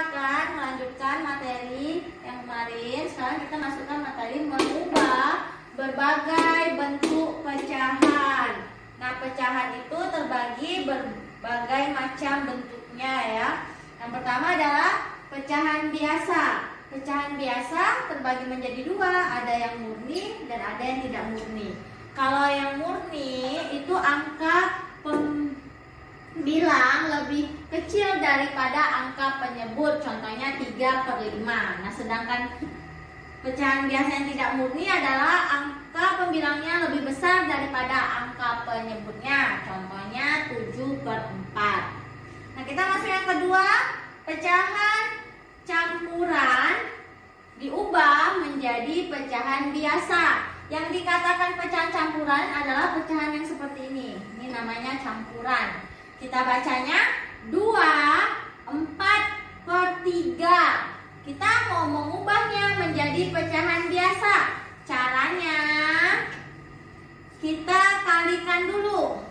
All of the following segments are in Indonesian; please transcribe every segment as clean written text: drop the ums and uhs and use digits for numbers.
kan melanjutkan materi yang kemarin. Sekarang kita masukkan materi mengubah berbagai bentuk pecahan. Nah, pecahan itu terbagi berbagai macam bentuknya ya. Yang pertama adalah pecahan biasa. Pecahan biasa terbagi menjadi dua, ada yang murni dan ada yang tidak murni. Kalau yang murni itu angka pembilang lebih kecil daripada angka penyebut, contohnya 3/5. Nah, sedangkan pecahan biasa yang tidak murni adalah angka pembilangnya lebih besar daripada angka penyebutnya, contohnya 7/4. Nah, kita masuk yang kedua, pecahan campuran diubah menjadi pecahan biasa. Yang dikatakan pecahan campuran adalah pecahan yang seperti ini. Ini namanya campuran. Kita bacanya 2/4/3. Kita mau mengubahnya menjadi pecahan biasa. Caranya kita kalikan dulu.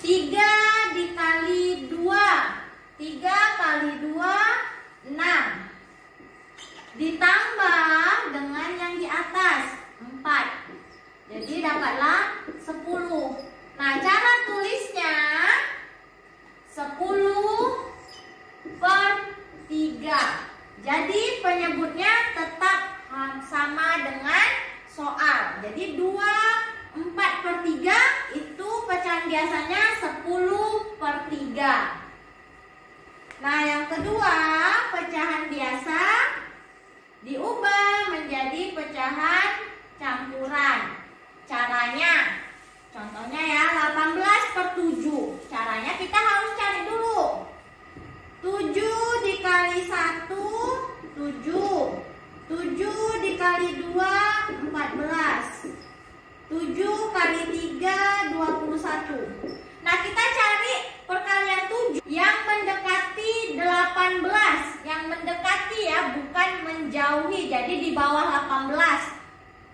3 dikali 2. 3 kali 2, 6. Ditambah dengan yang di atas, 4. Jadi dapatlah 10. Nah, cara tulisnya 10/3. Jadi penyebutnya tetap sama dengan soal. Jadi 2/4/3 itu pecahan biasanya 10/3. Nah, yang kedua, pecahan biasa diubah menjadi pecahan campuran. Caranya, contohnya ya, 18/7. Caranya kita harus cari dulu. 7 dikali 1, 7. 7 dikali 2, 14. 7 kali 3, 21. Nah, kita cari perkalian 7 yang mendekati 18. Yang mendekati ya, bukan menjauhi. Jadi di bawah 18.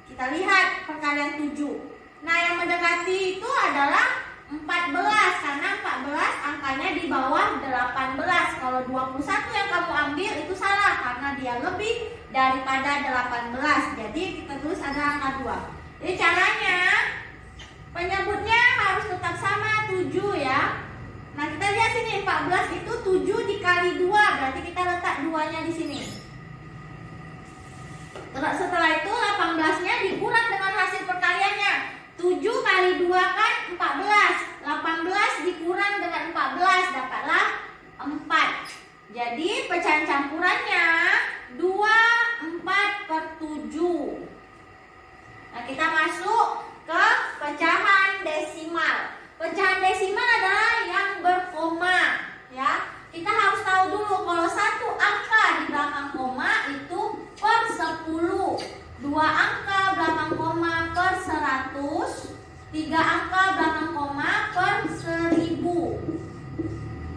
Kita lihat perkalian 7. Nah, yang mendekati itu adalah 14. Karena 14 angkanya di bawah 18. Kalau 21 yang kamu ambil itu salah, karena dia lebih daripada 18. Jadi kita tulis ada angka 2. Jadi caranya, penyebutnya harus tetap sama, 7 ya. Nah, kita lihat sini, 14 itu 7 dikali 2, berarti kita letak 2-nya di sini. Setelah itu 18-nya dikurang dengan hasil perkaliannya. 7 kali 2 kan 14. 18 dikurang dengan 14, dapatlah 4. Jadi pecahan campurannya 2/4/7. Nah, kita masuk ke pecahan desimal. Pecahan desimal adalah yang berkoma ya. Kita harus tahu dulu kalau satu angka di belakang koma itu per 10, 2 angka belakang koma per 100, 3 angka belakang koma per 1000.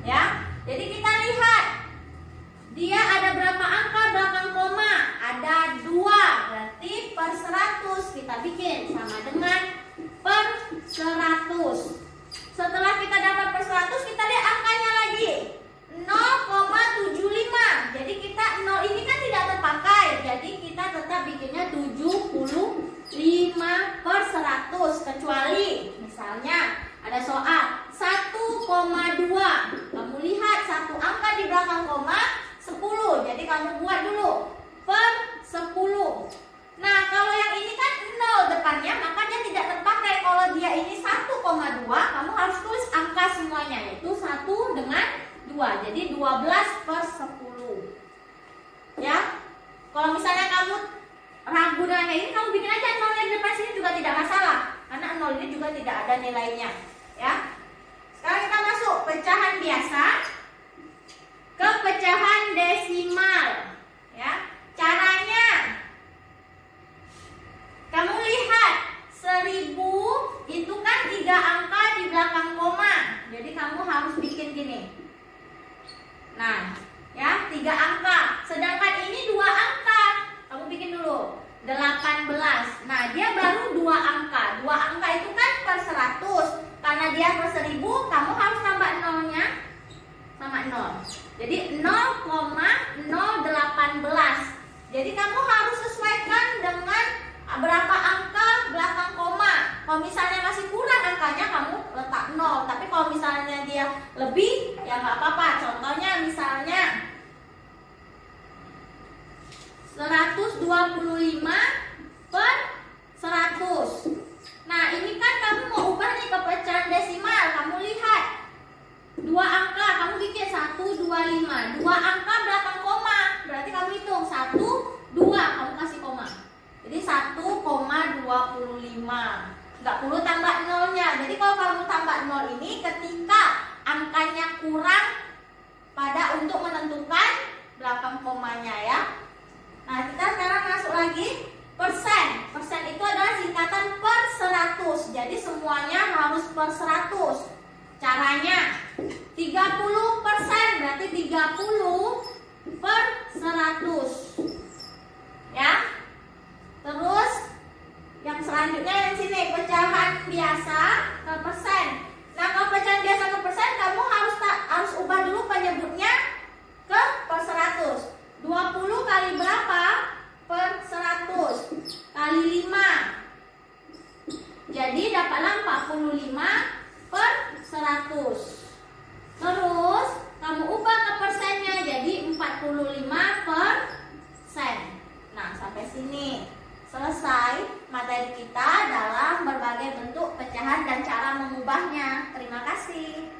Ya. Jadi kita lihat dia ada berapa angka belakang koma? Ada 2, berarti per 100 kita bikin sama dengan per 100. Setelah kita dapat per 100, kita lihat angkanya lagi 0,75. Jadi kita 0 ini kan tidak terpakai. Jadi kita tetap bikinnya 75/100. Kecuali misalnya ada soal 1,2. Kamu lihat satu angka di belakang koma 10. Jadi kamu buat dulu per 10. Nah, kalau yang ini kan 0 depannya, maka dia tidak terpakai. Kalau dia ini 1,2, kamu harus tulis angka semuanya, yaitu 1 dengan 2. Jadi 12/10. Ya. Kalau misalnya kamu ragu dengan kayak ini, kamu bikin aja 0 di depan sini juga tidak masalah. Karena 0 ini juga tidak ada nilainya. Ya. Sekarang kita masuk pecahan biasa ke pecahan desimal. Ya. Caranya, kamu lihat 1000 itu kan 3 angka di belakang koma. Jadi kamu harus bikin gini. Nah, ya, 3 angka. Sedangkan ini 2 angka. Kamu bikin dulu 18. Nah, dia baru 2 angka. 2 angka itu kan per 100. Karena dia per 1000, kamu harus tambah nolnya. sama 0. Jadi 0,018. Jadi kamu harus sesuaikan dengan berapa angka belakang koma. Kalau misalnya masih kurang angkanya, kamu letak 0. Tapi kalau misalnya dia lebih, ya nggak apa-apa. Contohnya misalnya 125 per 100. Nah, ini kan kamu mau ubah nih ke pecahan desimal. Kamu lihat, dua angka, kamu bikin 125. Dua angka belakang koma. Berarti kamu hitung 1, 2, kamu kasih koma. Jadi 1,25. Nggak perlu tambah nolnya. Jadi kalau kamu tambah 0 ini ketika angkanya kurang pada untuk menentukan belakang komanya ya. Nah, kita sekarang masuk lagi persen. Persen itu adalah singkatan per 100. Jadi semuanya harus per 100. Caranya 30%, berarti 30 per 100. Ya. Terus yang selanjutnya yang sini pecahan biasa ke persen. Nah, kalau pecahan biasa ke persen, kamu harus ubah dulu penyebutnya ke per 100. 20 kali berapa? Per 100 kali 5. Jadi dapatlah 45 per 100. Terus kamu ubah ke persennya jadi 45%. Nah, sampai sini selesai materi kita dalam berbagai bentuk pecahan dan cara mengubahnya. Terima kasih.